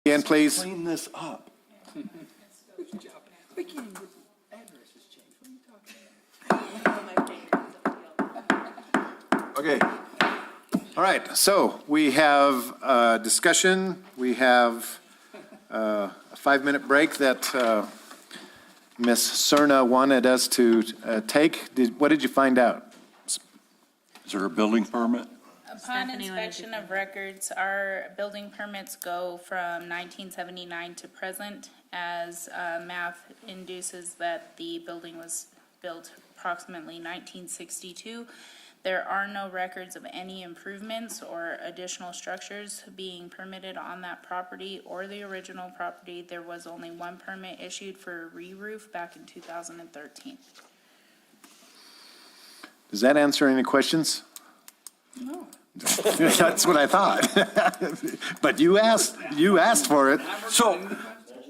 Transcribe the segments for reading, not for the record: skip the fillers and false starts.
Again, please. Clean this up. Okay. All right, so we have discussion. We have a 5-minute break that Ms. Cerna wanted us to take. What did you find out? Is there a building permit? Upon inspection of records, our building permits go from 1979 to present, as math induces that the building was built approximately 1962. There are no records of any improvements or additional structures being permitted on that property or the original property. There was only one permit issued for a re-roof back in 2013. Does that answer any questions? No. That's what I thought. But you asked for it. So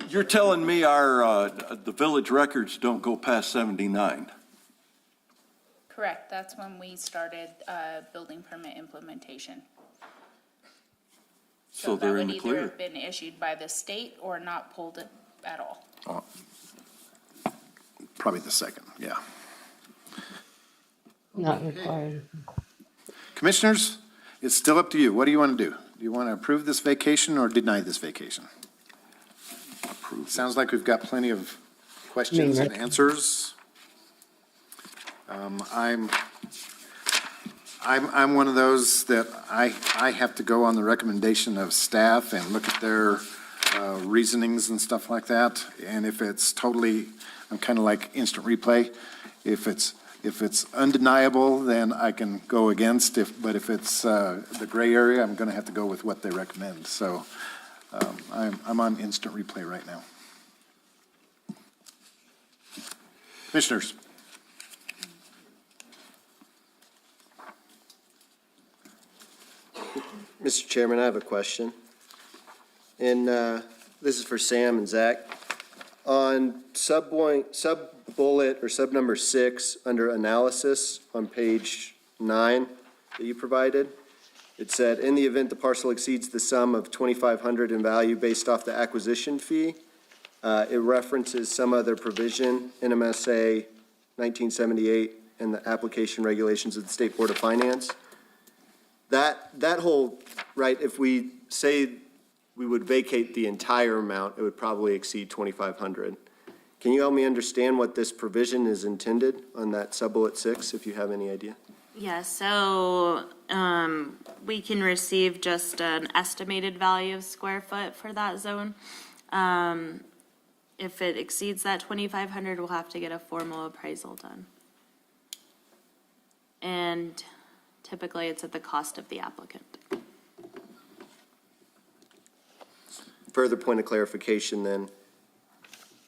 you're telling me the village records don't go past 79? Correct, that's when we started building permit implementation. So they're in the that would clear. either have been issued by the state or not pulled it at all. Probably the second, yeah. Not required. Commissioners, it's still up to you. What do you want to do? Do you want to approve this vacation or deny this vacation? Approve. Sounds like we've got plenty of questions and answers. I'm one of those that I have to go on the recommendation of staff and look at their reasonings and stuff like that. And if it's totally, I'm kind of like instant replay. If it's undeniable, then I can go against. But if it's the gray area, I'm going to have to go with what they recommend. So I'm on instant replay right now. Commissioners. Mr. Chairman, I have a question. And this is for Sam and Zach. On sub-bullet or sub-number 6, under analysis on page 9 that you provided, it said, in the event the parcel exceeds the sum of $2,500 in value based off the acquisition fee, it references some other provision, NMSA 1978, and the application regulations of the State Board of Finance. That whole, right, if we say we would vacate the entire amount, it would probably exceed $2,500. Can you help me understand what this provision is intended on that sub-bullet 6, if you have any idea? Yeah, so we can receive just an estimated value of square foot for that zone. If it exceeds that 2,500, we'll have to get a formal appraisal done. And typically, it's at the cost of the applicant. Further point of clarification then,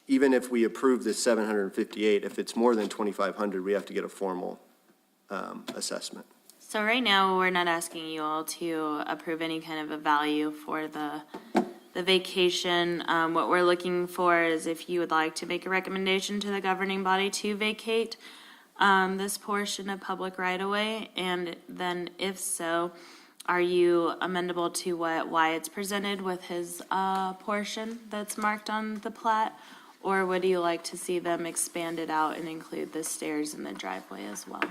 even if we approve this 758, if it's more than 2,500, we have to get a formal assessment. So right now, we're not asking you all to approve any kind of a value for the vacation. What we're looking for is if you would like to make a recommendation to the governing body to vacate this portion of public right-of-way, and then if so, are you amendable to what Wyatt's presented with his portion that's marked on the plat, or would you like to see them expand it out and include the stairs and the driveway as well?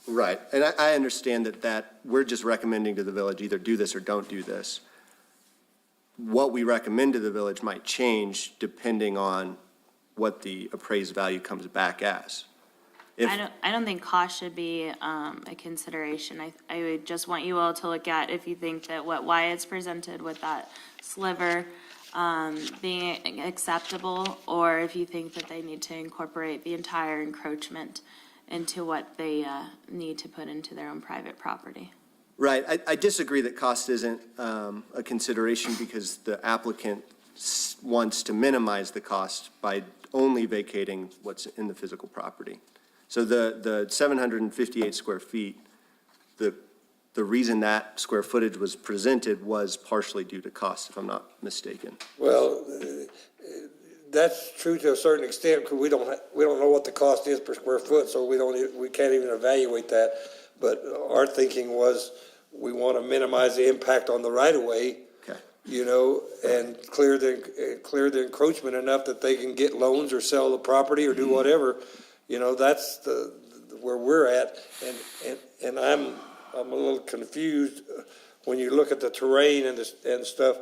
Right, and I understand that we're just recommending to the village either do this or don't do this. What we recommend to the village might change depending on what the appraised value comes back as. I don't think cost should be a consideration. I would just want you all to look at if you think that what Wyatt's presented with that sliver being acceptable, or if you think that they need to incorporate the entire encroachment into what they need to put into their own private property. Right, I disagree that cost isn't a consideration because the applicant wants to minimize the cost by only vacating what's in the physical property. So the 758 square feet, the reason that square footage was presented was partially due to cost, if I'm not mistaken. Well, that's true to a certain extent, because we don't know what the cost is per square foot, so we can't even evaluate that. But our thinking was we want to minimize the impact on the right of way. Okay. you know, and clear the encroachment enough that they can get loans or sell the property or do whatever, you know, that's where we're at. And I'm a little confused when you look at the terrain and stuff.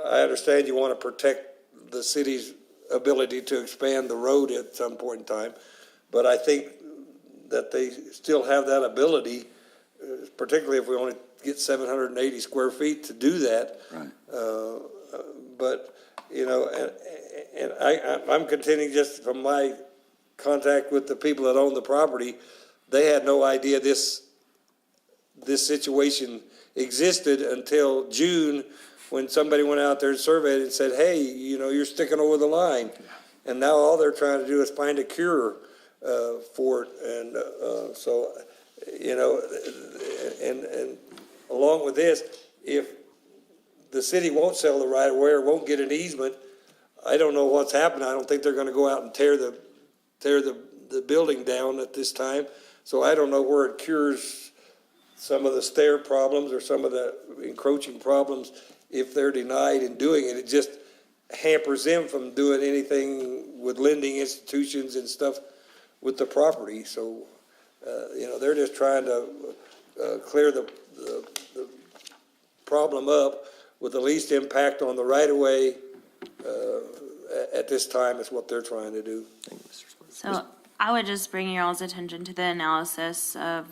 I understand you want to protect the city's ability to expand the road at some point in time, but I think that they still have that ability, particularly if we only get 780 square feet to do that. Right. But, you know, and I'm continuing just from my contact with the people that own the property, they had no idea this situation existed until June, when somebody went out there and surveyed and said, hey, you know, you're sticking over the line. And now all they're trying to do is find a cure for it. And so, you know, and along with this, if the city won't sell the right of way or won't get an easement, I don't know what's happening. I don't think they're going to go out and tear the building down at this time. So I don't know where it cures some of the stair problems or some of the encroaching problems. If they're denied in doing it, it just hampers them from doing anything with lending institutions and stuff with the property. So, you know, they're just trying to clear the problem up with the least impact on the right-of-way at this time is what they're trying to do. So I would just bring your all's attention to the analysis of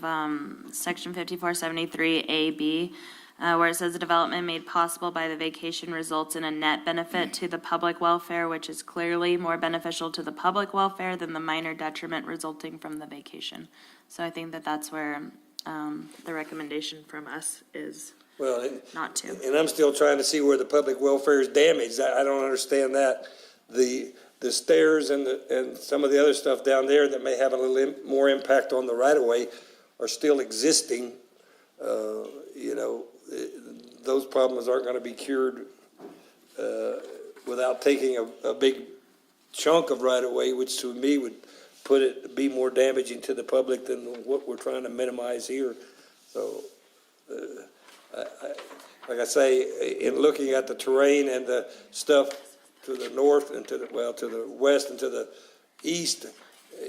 section 5473AB, where it says the development made possible by the vacation results in a net benefit to the public welfare, which is clearly more beneficial to the public welfare than the minor detriment resulting from the vacation. So I think that that's where the recommendation from us is Well, not to. and I'm still trying to see where the public welfare is damaged. I don't understand that. The stairs and some of the other stuff down there that may have a little more impact on the right-of-way are still existing. You know, those problems aren't going to be cured without taking a big chunk of right-of-way, which to me would be more damaging to the public than what we're trying to minimize here. So, like I say, in looking at the terrain and the stuff to the north and to the west and to the east,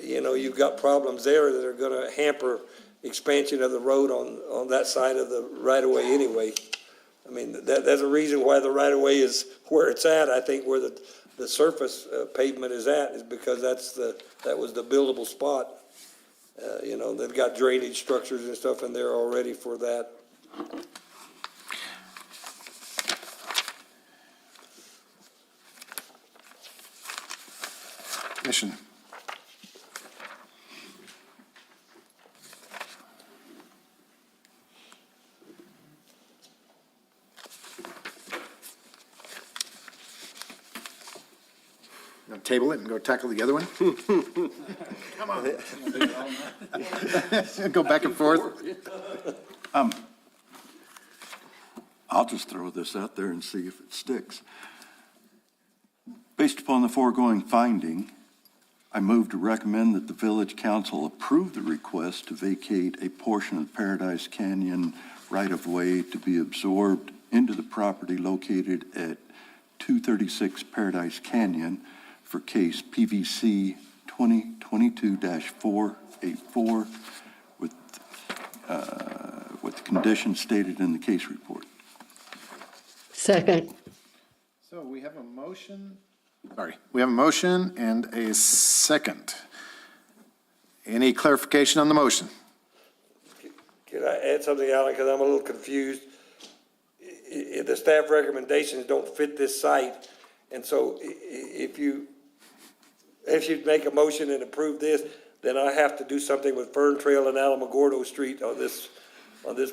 you know, you've got problems there that are going to hamper expansion of the road on that side of the right-of-way anyway. I mean, that's a reason why the right-of-way is where it's at. I think where the surface pavement is at is because that was the buildable spot. You know, they've got drainage structures and stuff in there already for that. Mission. Gonna table it and go tackle the other one? Come on. Go back and forth. I'll just throw this out there and see if it sticks. Based upon the foregoing finding, I move to recommend that the village council approve the request to vacate a portion of Paradise Canyon right-of-way to be absorbed into the property located at 236 Paradise Canyon for case PVC 2022-484 with the conditions stated in the case report. Second. So we have a motion, we have a motion and a second. Any clarification on the motion? Can I add something, Alan, because I'm a little confused? The staff recommendations don't fit this site, and so if you make a motion and approve this, then I have to do something with Fern Trail and Alamogordo Street on this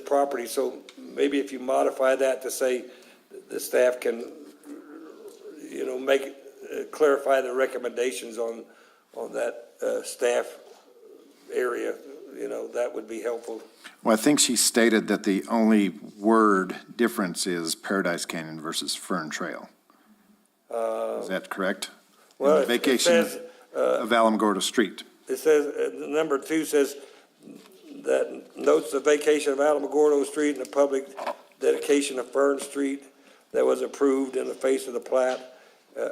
property. So maybe if you modify that to say the staff can, you know, clarify the recommendations on that staff area, you know, that would be helpful. Well, I think she stated that the only word difference is Paradise Canyon versus Fern Trail. Is that correct? Well, In the vacation it says, of Alamogordo Street. It says, number 2 says that notes the vacation of Alamogordo Street and the public dedication of Fern Street that was approved in the face of the plat.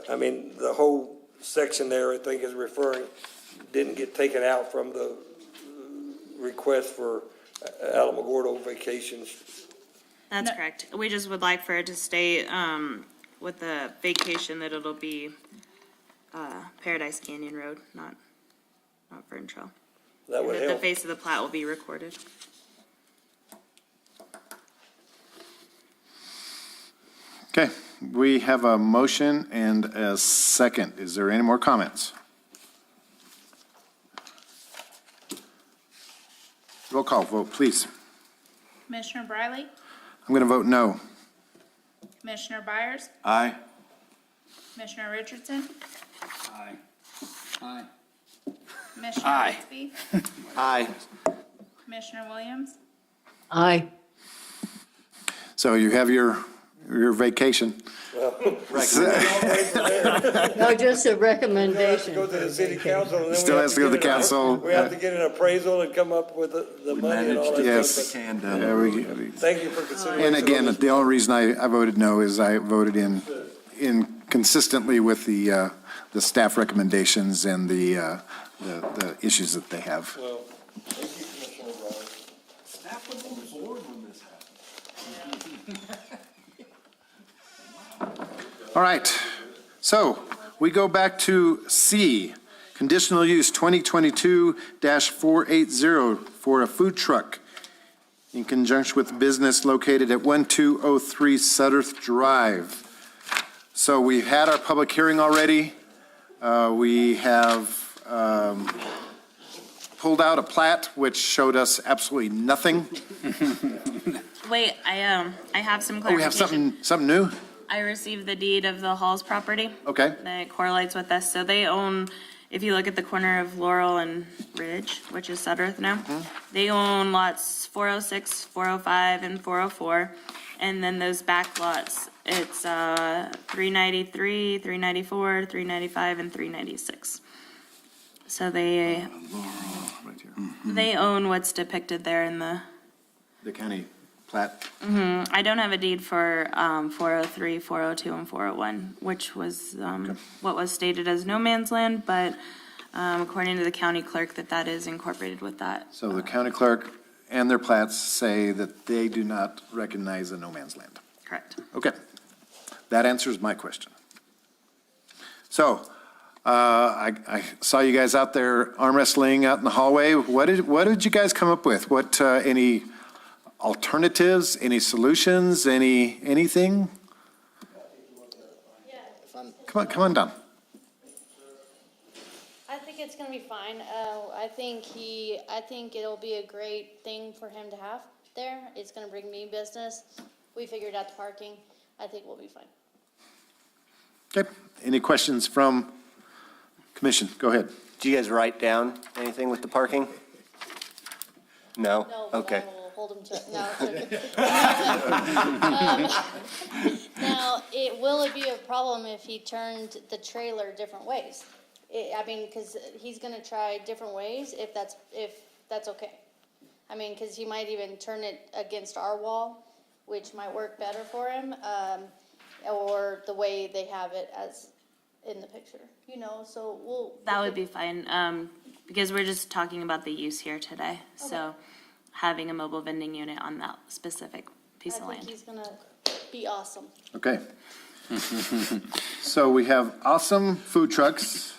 I mean, the whole section there, I think is referring, didn't get taken out from the request for Alamogordo vacations. That's correct. We just would like for it to stay, with the vacation that it'll be, Paradise Canyon Road, not Fern Trail. That would That the help. face of the plat will be recorded. Okay, we have a motion and a second. Is there any more comments? Roll call vote, please. Commissioner Briley? I'm going to vote no. Commissioner Byers? Aye. Commissioner Richardson? Aye. Aye. Commissioner Aye. Bixby? Aye. Commissioner Williams? Aye. So you have your vacation. No, just a Go recommendation. to the city council and then we Still have has to go to the get an- council. We have to get an appraisal and come up with the We money and all managed that to Yes. stuff. can Yeah, down. we- Thank you for considering. And again, the only reason I voted no is I voted in consistently with the staff recommendations and the issues that they have. Well, thank you, Commissioner Briley. Staff was on board when this happened. All right, so we go back to C, conditional use 2022-480 for a food truck in conjunction with business located at 1203 Sutterth Drive. So we've had our public hearing already. We have pulled out a plat which showed us absolutely nothing. Wait, I have some Oh, we have clarification. something new? I received the deed of the Halls property. Okay. That correlates with us. So they own, if you look at the corner of Laurel and Ridge, which is Sutterth now, they own lots 406, 405, and 404. And then those back lots, it's 393, 394, 395, and 396. So they own what's depicted there in the, The county plat. I don't have a deed for 403, 402, and 401, which was what was stated as no man's land, but according to the county clerk, that is incorporated with that. So the county clerk and their plats say that they do not recognize a no man's land. Correct. Okay, that answers my question. So, I saw you guys out there arm wrestling out in the hallway. What did you guys come up with? What, any alternatives, any solutions, anything? Come on down. I think it's gonna be fine. I think it'll be a great thing for him to have there. It's gonna bring me business. We figured out the parking. I think we'll be fine. Okay, any questions from commission? Go ahead. Do you guys write down anything with the parking? No? No, but Okay. I will hold him to it. No, it's okay. Now, will it be a problem if he turned the trailer different ways? Cause he's gonna try different ways if that's okay. Cause he might even turn it against our wall, which might work better for him, or the way they have it as in the picture, so we'll. That would be fine, because we're just talking about the use here today. So having a mobile vending unit on that specific piece of I think land. he's gonna be awesome. Okay. So we have awesome food trucks.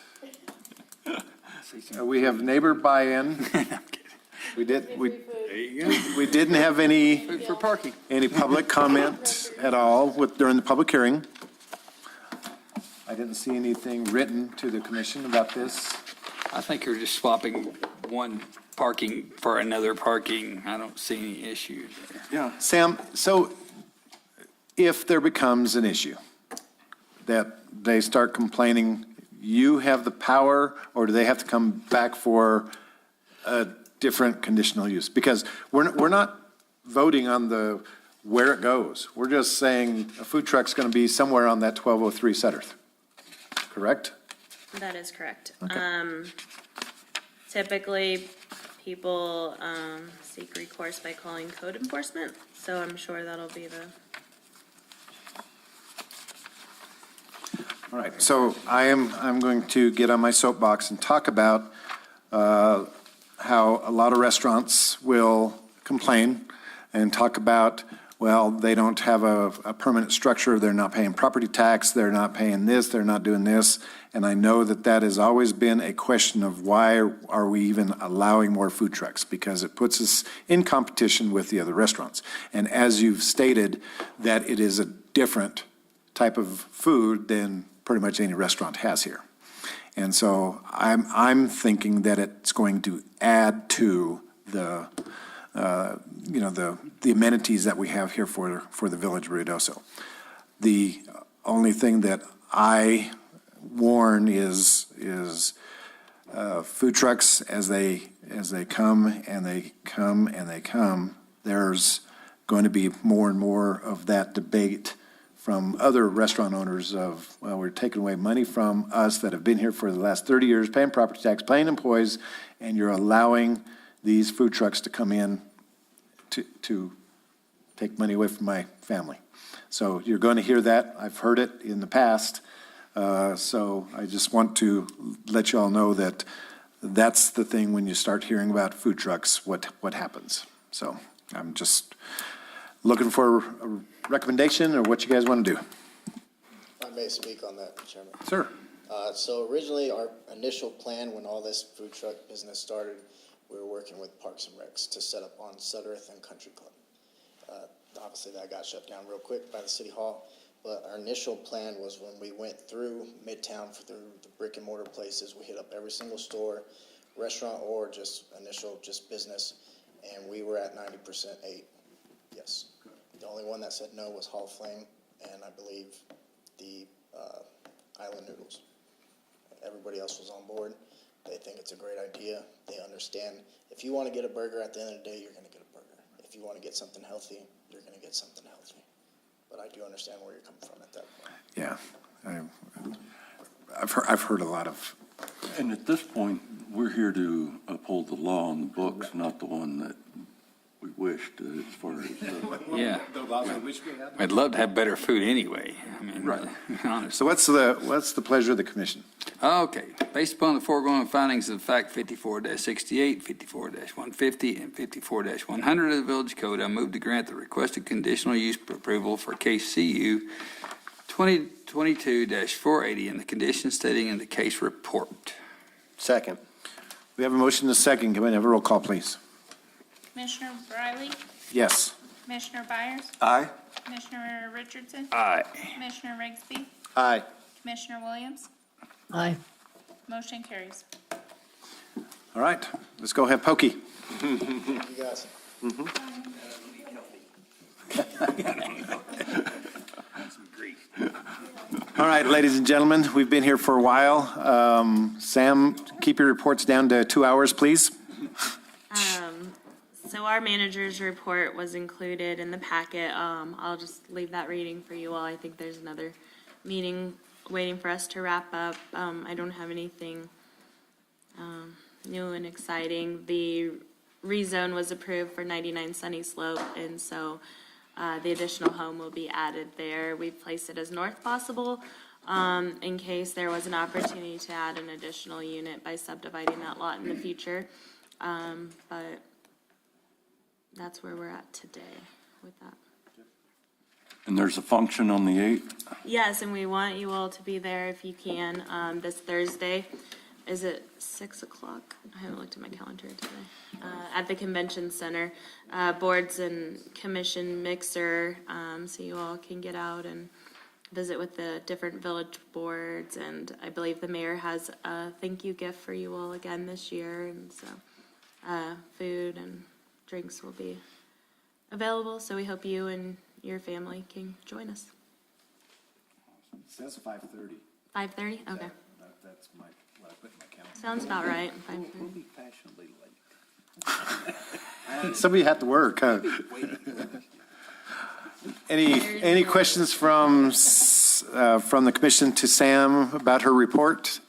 We have neighbor buy-in. We didn't have any For parking. public comment at all during the public hearing. I didn't see anything written to the commission about this. I think you're just swapping one parking for another parking. I don't see any issues there. Yeah, Sam, so if there becomes an issue that they start complaining, you have the power, or do they have to come back for a different conditional use? Because we're not voting on where it goes. We're just saying a food truck's going to be somewhere on that 1203 Sutterth, correct? That is correct. Typically, people seek recourse by calling code enforcement, so I'm sure that'll be All right, so I'm going to get on my soapbox and talk about how a lot of restaurants will complain and talk about, well, they don't have a permanent structure, they're not paying property tax, they're not paying this, they're not doing this. And I know that that has always been a question of why are we even allowing more food trucks? Because it puts us in competition with the other restaurants. And as you've stated, that it is a different type of food than pretty much any restaurant has here. And so I'm thinking that it's going to add to the, the amenities that we have here for the Village of Ruidoso. The only thing that I warn is food trucks as they come and they come and they come. There's going to be more and more of that debate from other restaurant owners of, well, we're taking away money from us that have been here for the last 30 years, paying property tax, paying employees, and you're allowing these food trucks to come in to take money away from my family. So you're going to hear that. I've heard it in the past. So I just want to let you all know that that's the thing when you start hearing about food trucks, what happens. So I'm just looking for a recommendation or what you guys want to do. I may speak on that, Chairman. Sir. So originally, our initial plan when all this food truck business started, we were working with Parks and Recs to set up on Sudworth and Country Club. Obviously, that got shut down real quick by the City Hall. But our initial plan was when we went through Midtown, through the brick and mortar places, we hit up every single store, restaurant or just business, and we were at 90% ate. Yes. The only one that said no was Hall Flame, and I believe the Island Noodles. Everybody else was on board. They think it's a great idea. They understand if you want to get a burger at the end of the day, you're going to get a burger. If you want to get something healthy, you're going to get something healthy. But I do understand where you're coming from at that point. Yeah. I've heard a lot of, And at this point, we're here to uphold the law on the books, not the one that we wished as far as. Yeah. I'd love to have better food anyway. I mean, honestly. so what's the pleasure of the commission? Okay, based upon the foregoing findings of fact 54-68, 54-150, and 54-100 of the Village Code, I move to grant the requested conditional use approval for case CU 2022-480 and the conditions stating in the case report. Second. We have a motion and a second. Can we have a roll call, please? Commissioner Briley? Yes. Commissioner Byers? Aye. Commissioner Richardson? Aye. Commissioner Rigsby? Aye. Commissioner Williams? Aye. Motion carries. All right, let's go have Pokey. You guys. All right, ladies and gentlemen, we've been here for a while. Sam, keep your reports down to 2 hours, please. So our manager's report was included in the packet. I'll just leave that reading for you all. I think there's another meeting waiting for us to wrap up. I don't have anything new and exciting. The rezone was approved for 99 Sunny Slope, and so the additional home will be added there. We've placed it as north possible in case there was an opportunity to add an additional unit by subdividing that lot in the future. But that's where we're at today with that. And there's a function on the 8th? Yes, and we want you all to be there if you can, this Thursday. Is it 6 o'clock? I haven't looked at my calendar today. At the convention center, boards and commission mixer, so you all can get out and visit with the different village boards. And I believe the mayor has a thank you gift for you all again this year. And so food and drinks will be available. So we hope you and your family can join us. It says 5:30. 5:30? Okay. That's what I put in my calendar. Sounds about right. 5:30. Fashionably late. Somebody had to work, huh? Any questions from the commission to Sam about her report?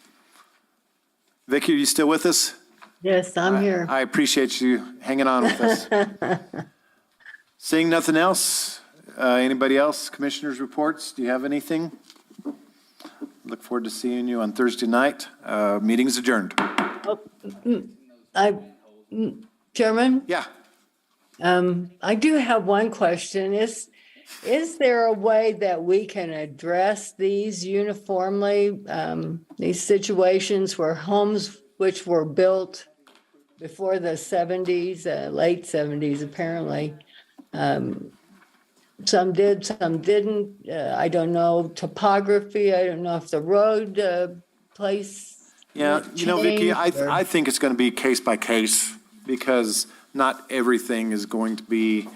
Vicky, are you still with us? Yes, I'm here. I appreciate you hanging on with us. Seeing nothing else, anybody else? Commissioners' reports, do you have anything? look forward to seeing you on Thursday night. Meeting's adjourned. Chairman, Yeah. I do have one question. Is there a way that we can address these uniformly, these situations where homes which were built before the 70s, late 70s apparently, some did, some didn't. I don't know topography. I don't know if the road place. Yeah, Vicki, changed or- I think it's going to be case by case because not everything is going to be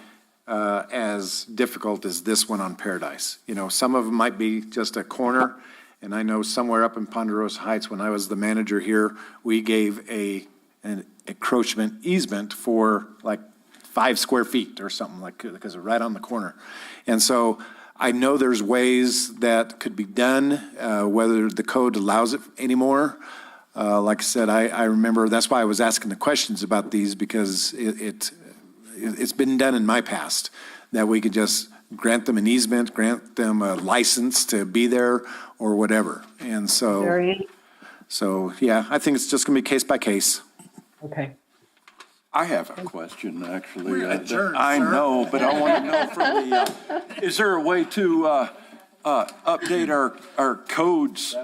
as difficult as this one on Paradise. Some of them might be just a corner, and I know somewhere up in Ponderosa Heights, when I was the manager here, we gave an encroachment easement for like 5 square feet or something because it's right on the corner. And so I know there's ways that could be done, whether the code allows it anymore. Like I said, I remember, that's why I was asking the questions about these, because it's been done in my past, that we could just grant them an easement, grant them a license to be there or whatever. And so, yeah, I think it's just going to be case by case. Okay. I have a question, actually. We're adjourned, I sir. know, but I want to know from the, is there a way to update our codes